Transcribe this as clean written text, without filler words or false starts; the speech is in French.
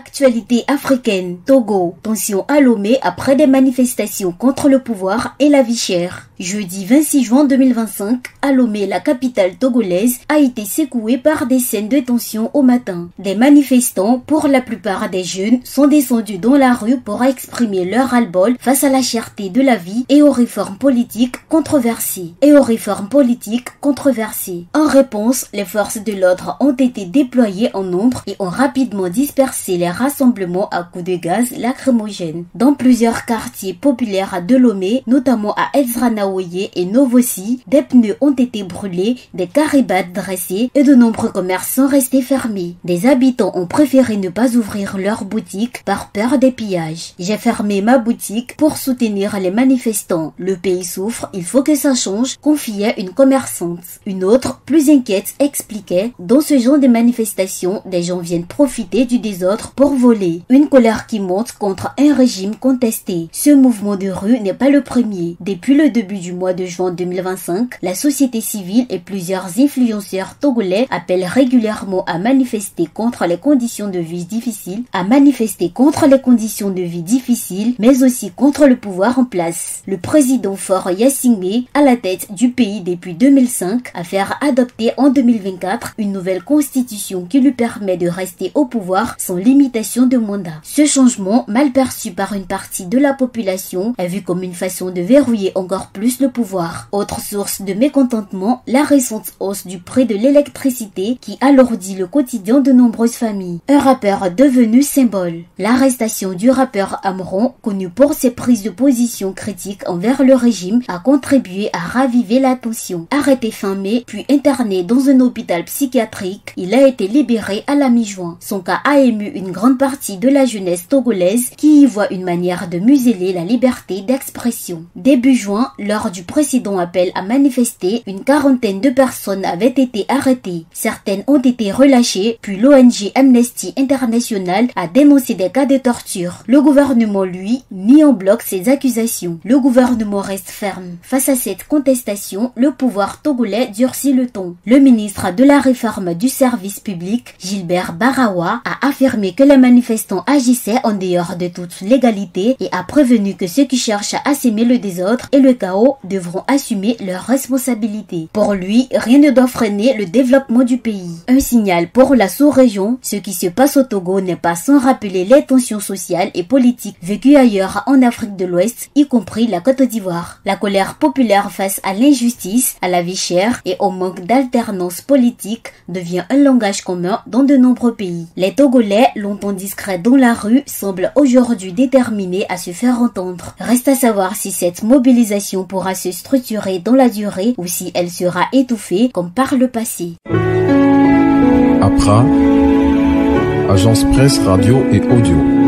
Actualité africaine, Togo, tension à Lomé après des manifestations contre le pouvoir et la vie chère. Jeudi 26 juin 2025, à Lomé, la capitale togolaise, a été secouée par des scènes de tension au matin. Des manifestants, pour la plupart des jeunes, sont descendus dans la rue pour exprimer leur ras-le-bol face à la cherté de la vie et aux réformes politiques controversées. En réponse, les forces de l'ordre ont été déployées en nombre et ont rapidement dispersé les rassemblements à coups de gaz lacrymogène. Dans plusieurs quartiers populaires de Lomé, notamment à Ezranaouye et Novossi, des pneus ont été brûlés, des caribades dressées et de nombreux commerces sont restés fermés. Des habitants ont préféré ne pas ouvrir leurs boutiques par peur des pillages. J'ai fermé ma boutique pour soutenir les manifestants. Le pays souffre, il faut que ça change, confiait une commerçante. Une autre, plus inquiète, expliquait: dans ce genre de manifestations, des gens viennent profiter du désordre pour voler. Une colère qui monte contre un régime contesté. Ce mouvement de rue n'est pas le premier. Depuis le début du mois de juin 2025, la société civile et plusieurs influenceurs togolais appellent régulièrement à manifester contre les conditions de vie difficiles, mais aussi contre le pouvoir en place. Le président Faure Gnassingbé, à la tête du pays depuis 2005, a fait adopter en 2024 une nouvelle constitution qui lui permet de rester au pouvoir sans limitation de mandat. Ce changement, mal perçu par une partie de la population, est vu comme une façon de verrouiller encore plus le pouvoir. Autre source de mécontentement, la récente hausse du prix de l'électricité qui alourdit le quotidien de nombreuses familles. Un rappeur devenu symbole. L'arrestation du rappeur Amron, connu pour ses prises de position critiques envers le régime, a contribué à raviver la tension. Arrêté fin mai, puis interné dans un hôpital psychiatrique, il a été libéré à la mi-juin. Son cas a ému une grande partie de la jeunesse togolaise qui y voit une manière de museler la liberté d'expression. Début juin, lors du précédent appel à manifester, une quarantaine de personnes avaient été arrêtées. Certaines ont été relâchées, puis l'ONG Amnesty International a dénoncé des cas de torture. Le gouvernement, lui, nie en bloc ces accusations. Le gouvernement reste ferme. Face à cette contestation, le pouvoir togolais durcit le ton. Le ministre de la Réforme du service public, Gilbert Barawa, a affirmé que les manifestants agissaient en dehors de toute légalité et a prévenu que ceux qui cherchent à semer le désordre et le chaos devront assumer leurs responsabilités. Pour lui, rien ne doit freiner le développement du pays. Un signal pour la sous-région, ce qui se passe au Togo n'est pas sans rappeler les tensions sociales et politiques vécues ailleurs en Afrique de l'Ouest, y compris la Côte d'Ivoire. La colère populaire face à l'injustice, à la vie chère et au manque d'alternance politique devient un langage commun dans de nombreux pays. Les Togolais, longtemps discrets dans la rue, semblent aujourd'hui déterminés à se faire entendre. Reste à savoir si cette mobilisation pourra se structurer dans la durée ou si elle sera étouffée comme par le passé. APRA, Agence Presse Radio et Audio.